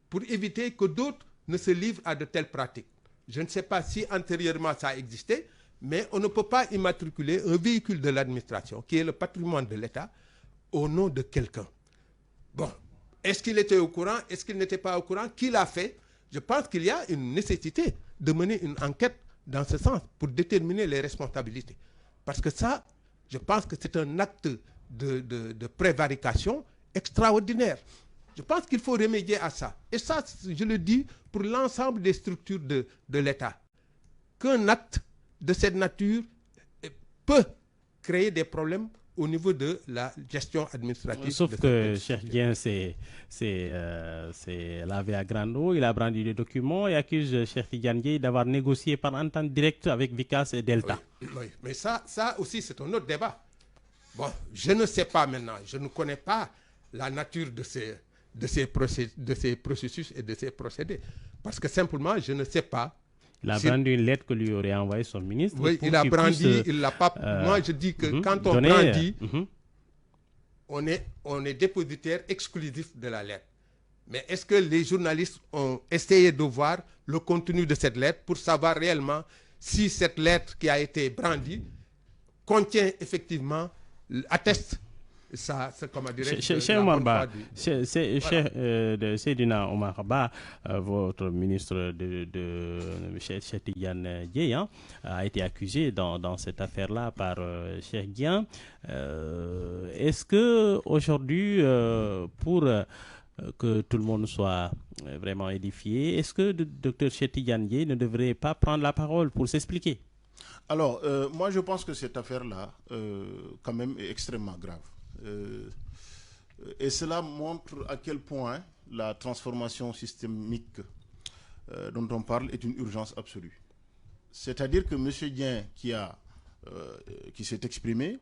[SPEAKER 2] pour éviter que d'autres ne se livrent à de telles pratiques. Je ne sais pas si antérieurement ça existait, mais on ne peut pas immatriculer un véhicule de l'administration, qui est le patrimoine de l'État, au nom de quelqu'un. Bon, est-ce qu'il était au courant? Est-ce qu'il n'était pas au courant? Qui l'a fait? Je pense qu'il y a une nécessité de mener une enquête dans ce sens pour déterminer les responsabilités. Parce que ça, je pense que c'est un acte de prévarication extraordinaire. Je pense qu'il faut remédier à ça. Et ça, je le dis pour l'ensemble des structures de l'État. Qu'un acte de cette nature peut créer des problèmes au niveau de la gestion administrative.
[SPEAKER 1] Sauf que Cheikh Dieng s'est lavé à grande eau, il a brandi des documents et accuse Cheikh Tidiane Dièye d'avoir négocié par entente directe avec Vicas et Delta.
[SPEAKER 2] Oui, oui. Mais ça aussi c'est un autre débat. Bon, je ne sais pas maintenant, je ne connais pas la nature de ces processus et de ces procédés. Parce que simplement, je ne sais pas.
[SPEAKER 1] Il a brandi une lettre que lui aurait envoyée son ministre.
[SPEAKER 2] Oui, il a brandi, il l'a pas. Moi, je dis que quand on brandit, on est dépositaire exclusif de la lettre. Mais est-ce que les journalistes ont essayé de voir le contenu de cette lettre pour savoir réellement si cette lettre qui a été brandie contient effectivement, atteste ça, comment dirais-je,
[SPEAKER 1] Seydina Omar Ba, votre ministre de Cheikh Tidiane Dièye, a été accusé dans cette affaire-là par Cheikh Dieng. Est-ce que aujourd'hui, pour que tout le monde soit vraiment édifié, est-ce que le docteur Cheikh Tidiane Dièye ne devrait pas prendre la parole pour s'expliquer?
[SPEAKER 3] Alors, moi je pense que cette affaire-là, quand même, est extrêmement grave. Et cela montre à quel point la transformation systémique dont on parle est une urgence absolue. C'est-à-dire que M. Dieng, qui s'est exprimé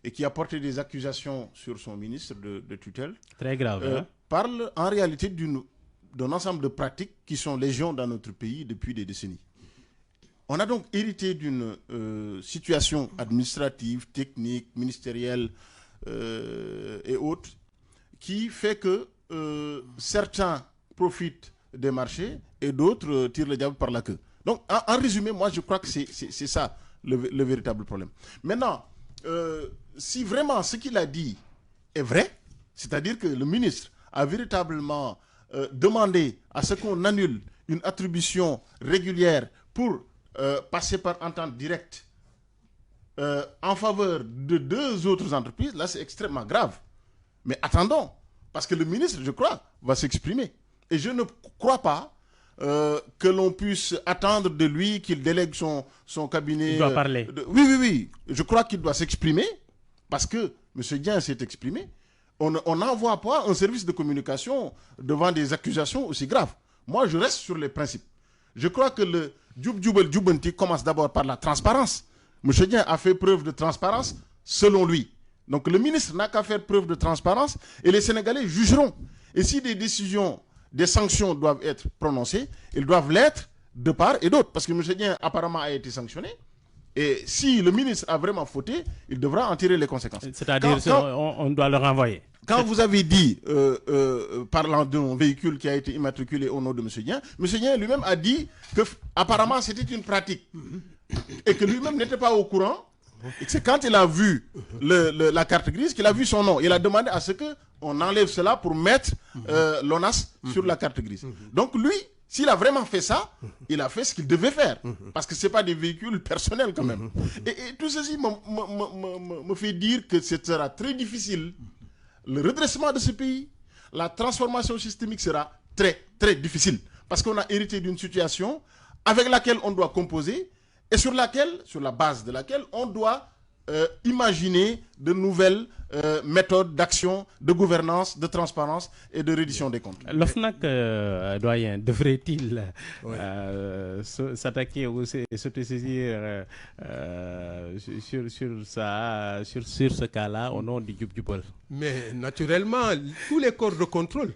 [SPEAKER 3] et qui a porté des accusations sur son ministre de tutelle,
[SPEAKER 1] très grave,
[SPEAKER 3] parle en réalité d'un ensemble de pratiques qui sont légion dans notre pays depuis des décennies. On a donc hérité d'une situation administrative, technique, ministérielle et autres, qui fait que certains profitent des marchés et d'autres tirent le diable par la queue. Donc, en résumé, moi, je crois que c'est ça le véritable problème. Maintenant, si vraiment ce qu'il a dit est vrai, c'est-à-dire que le ministre a véritablement demandé à ce qu'on annule une attribution régulière pour passer par entente directe en faveur de 2 autres entreprises, là c'est extrêmement grave. Mais attendons, parce que le ministre, je crois, va s'exprimer. Et je ne crois pas que l'on puisse attendre de lui qu'il délègue son cabinet.
[SPEAKER 1] Il doit parler.
[SPEAKER 3] Oui. Je crois qu'il doit s'exprimer parce que M. Dieng s'est exprimé. On n'envoie pas un service de communication devant des accusations aussi graves. Moi, je reste sur les principes. Je crois que le Djoub Djoubanti commence d'abord par la transparence. M. Dieng a fait preuve de transparence selon lui. Donc le ministre n'a qu'à faire preuve de transparence et les Sénégalais jugeront. Et si des décisions, des sanctions doivent être prononcées, elles doivent l'être de part et d'autre. Parce que M. Dieng apparemment a été sanctionné. Et si le ministre a vraiment fauté, il devra en tirer les conséquences.
[SPEAKER 1] C'est-à-dire on doit le renvoyer.
[SPEAKER 3] Quand vous avez dit, parlant d'un véhicule qui a été immatriculé au nom de M. Dieng lui-même a dit que apparemment c'était une pratique. Et que lui-même n'était pas au courant. Et c'est quand il a vu la carte grise qu'il a vu son nom. Il a demandé à ce qu'on enlève cela pour mettre l'ONAS sur la carte grise. Donc lui, s'il a vraiment fait ça, il a fait ce qu'il devait faire. Parce que ce n'est pas des véhicules personnels quand même. Et tout ceci me fait dire que ce sera très difficile. Le redressement de ce pays, la transformation systémique sera très, très difficile. Parce qu'on a hérité d'une situation avec laquelle on doit composer et sur la base de laquelle on doit imaginer de nouvelles méthodes d'action, de gouvernance, de transparence et de reddition des comptes.
[SPEAKER 1] L'OFNAC, doyen, devrait-il s'attaquer ou s'autosaisir sur ce cas-là au nom du Djoub Djoubal?
[SPEAKER 2] Mais naturellement, tous les corps de contrôle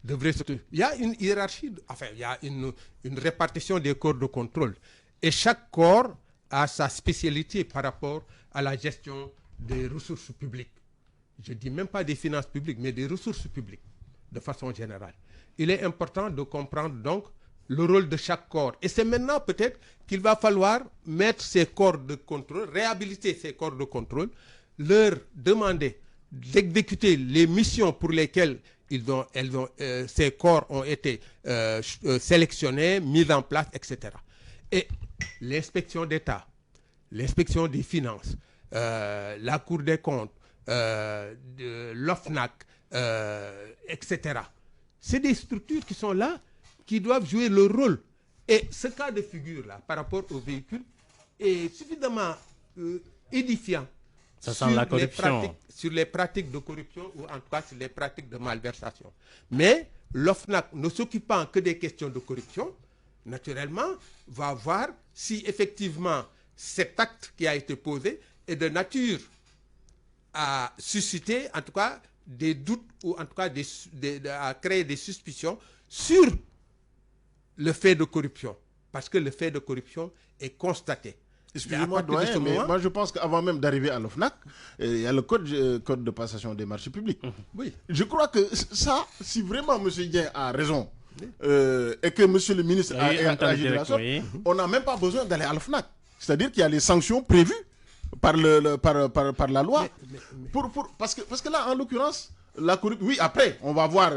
[SPEAKER 2] devraient se... Il y a une hiérarchie, il y a une répartition des corps de contrôle. Et chaque corps a sa spécialité par rapport à la gestion des ressources publiques. Je ne dis même pas des finances publiques, mais des ressources publiques, de façon générale. Il est important de comprendre donc le rôle de chaque corps. Et c'est maintenant peut-être qu'il va falloir mettre ces corps de contrôle, réhabiliter ces corps de contrôle, leur demander d'exécuter les missions pour lesquelles ces corps ont été sélectionnés, mis en place, etc. Et l'inspection d'État, l'inspection des finances, la Cour des comptes, l'OFNAC, etc. C'est des structures qui sont là, qui doivent jouer leur rôle. Et ce cas de figure-là, par rapport aux véhicules, est suffisamment édifiant sur les pratiques de corruption ou en tout cas sur les pratiques de malversation. Mais l'OFNAC, ne s'occupant que des questions de corruption, naturellement, va voir si effectivement cet acte qui a été posé est de nature à susciter, en tout cas, des doutes ou en tout cas à créer des suspicions sur le fait de corruption. Parce que le fait de corruption est constaté.
[SPEAKER 3] Excusez-moi, doyen, mais moi je pense qu'avant même d'arriver à l'OFNAC, il y a le code de passation des marchés publics.
[SPEAKER 2] Oui.
[SPEAKER 3] Je crois que ça, si vraiment M. Dieng a raison, et que M. le ministre a agi de la sorte, on n'a même pas besoin d'aller à l'OFNAC. C'est-à-dire qu'il y a les sanctions prévues par la loi. Parce que là, en l'occurrence, la corruption... Oui, après, on va voir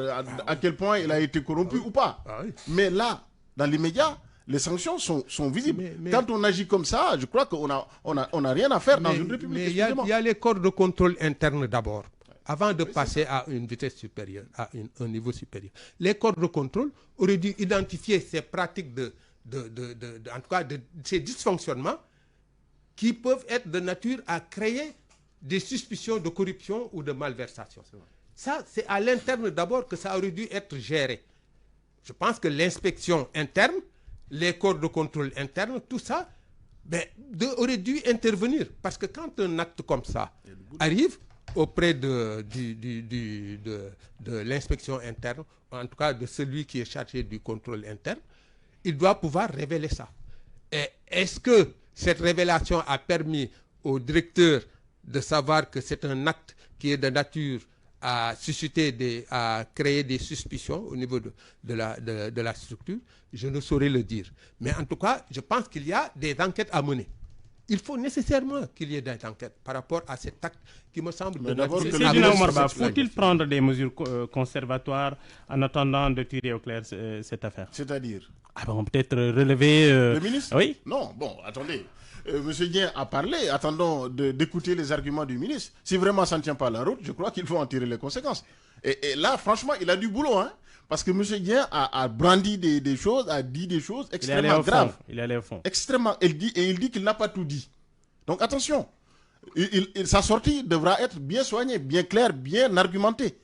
[SPEAKER 3] à quel point il a été corrompu ou pas. Mais là, dans l'immédiat, les sanctions sont visibles. Quand on agit comme ça, je crois qu'on n'a rien à faire dans une république.
[SPEAKER 2] Mais il y a les corps de contrôle interne d'abord, avant de passer à une vitesse supérieure, à un niveau supérieur. Les corps de contrôle auraient dû identifier ces pratiques en tout cas, de ces dysfonctionnements qui peuvent être de nature à créer des suspicions de corruption ou de malversation. Ça, c'est à l'interne d'abord que ça aurait dû être géré. Je pense que l'inspection interne, les corps de contrôle interne, tout ça, aurait dû intervenir. Parce que quand un acte comme ça arrive auprès de l'inspection interne, en tout cas de celui qui est chargé du contrôle interne, il doit pouvoir révéler ça. Et est-ce que cette révélation a permis au directeur de savoir que c'est un acte qui est de nature à susciter, à créer des suspicions au niveau de la structure? Je ne saurais le dire. Mais en tout cas, je pense qu'il y a des enquêtes à mener. Il faut nécessairement qu'il y ait des enquêtes par rapport à cet acte qui me semble de nature...
[SPEAKER 1] Faut-il prendre des mesures conservatoires en attendant de tirer au clair cette affaire?
[SPEAKER 3] C'est-à-dire
[SPEAKER 1] Ah bon, peut-être relever...
[SPEAKER 3] Le ministre?
[SPEAKER 1] Oui.
[SPEAKER 3] Non, bon, attendez. Monsieur Dien a parlé, attendons d'écouter les arguments du ministre. Si vraiment ça ne tient pas la route, je crois qu'il faut en tirer les conséquences. Et là, franchement, il a du boulot, hein. Parce que monsieur Dien a brandi des choses, a dit des choses extrêmement graves.
[SPEAKER 1] Il est allé au fond.
[SPEAKER 3] Extrêmement. Il dit qu'il n'a pas tout dit. Donc attention. Sa sortie devra être bien soignée, bien claire, bien argumentée.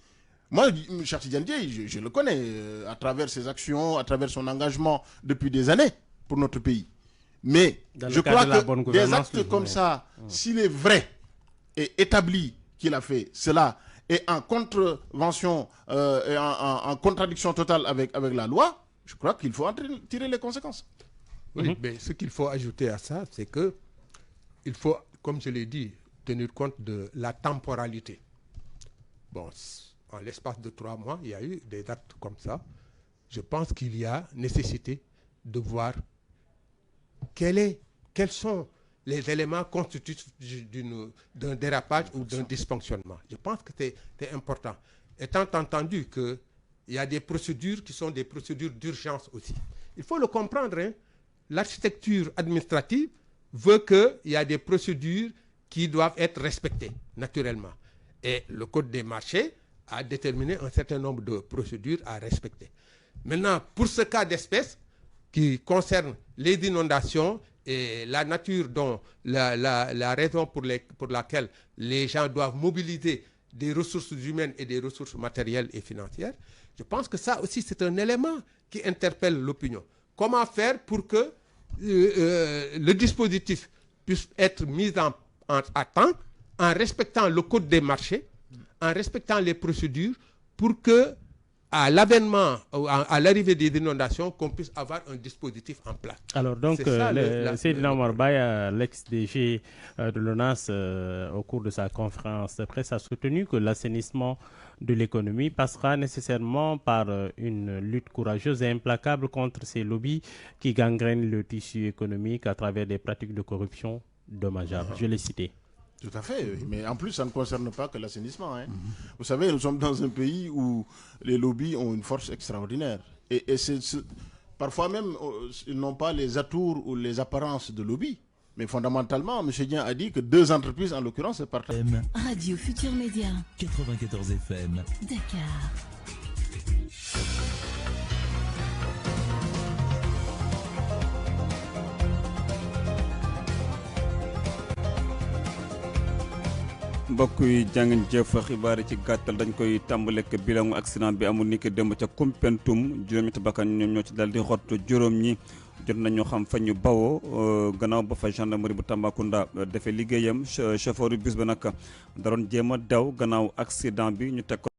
[SPEAKER 3] Moi, Cheikh Tidiane Dièye, je le connais à travers ses actions, à travers son engagement depuis des années pour notre pays. Mais je crois que des actes comme ça, s'il est vrai et établi qu'il a fait cela, et en contrevention, et en contradiction totale avec la loi, je crois qu'il faut en tirer les conséquences.
[SPEAKER 2] Oui, mais ce qu'il faut ajouter à ça, c'est que il faut, comme je l'ai dit, tenir compte de la temporalité. Bon, en l'espace de 3 mois, il y a eu des actes comme ça. Je pense qu'il y a nécessité de voir quels sont les éléments constitutifs d'un dérapage ou d'un dysfonctionnement. Je pense que c'est important. Étant entendu qu'il y a des procédures qui sont des procédures d'urgence aussi. Il faut le comprendre, hein. L'architecture administrative veut qu'il y a des procédures qui doivent être respectées, naturellement. Et le Code des marchés a déterminé un certain nombre de procédures à respecter. Maintenant, pour ce cas d'espèce qui concerne les inondations et la nature dont la raison pour laquelle les gens doivent mobiliser des ressources humaines et des ressources matérielles et financières, je pense que ça aussi c'est un élément qui interpelle l'opinion. Comment faire pour que le dispositif puisse être mis à temps en respectant le code des marchés, en respectant les procédures pour que à l'avènement, à l'arrivée des inondations, qu'on puisse avoir un dispositif en place.
[SPEAKER 1] Alors donc, Seydina Omar Baye, l'ex-DG de l'ONAS, au cours de sa conférence de presse, a soutenu que l'assainissement de l'économie passera nécessairement par une lutte courageuse et implacable contre ces lobbies qui gangrènent le tissu économique à travers des pratiques de corruption dommageables. Je l'ai cité.
[SPEAKER 3] Tout à fait, mais en plus, ça ne concerne pas que l'assainissement. Hein. Vous savez, nous sommes dans un pays où les lobbies ont une force extraordinaire. Et parfois même, ils n'ont pas les atours ou les apparences de lobby. Mais fondamentalement, M. Dien a dit que 2 entreprises, en l'occurrence, se partagent.
[SPEAKER 4] Radio Futur Média.
[SPEAKER 5] 94 FM.
[SPEAKER 4] Dakar.
[SPEAKER 6] mbokk yi jàngeen jëf xibaar yi ci gàttal dañ koy tàmbaleek bilangu accident bi amul ni ki démb ca Koumpentoum juróomi bakkan ñoom ñoo ci dal di xott juróom ñi jot nañu xam fa ñu bawoo gannaaw ba fa gendarmerie bu Tambacounda defee liggéeyam chauffeur bus ba nag daroon jéem a daw gannaaw accident bi ñu teg ko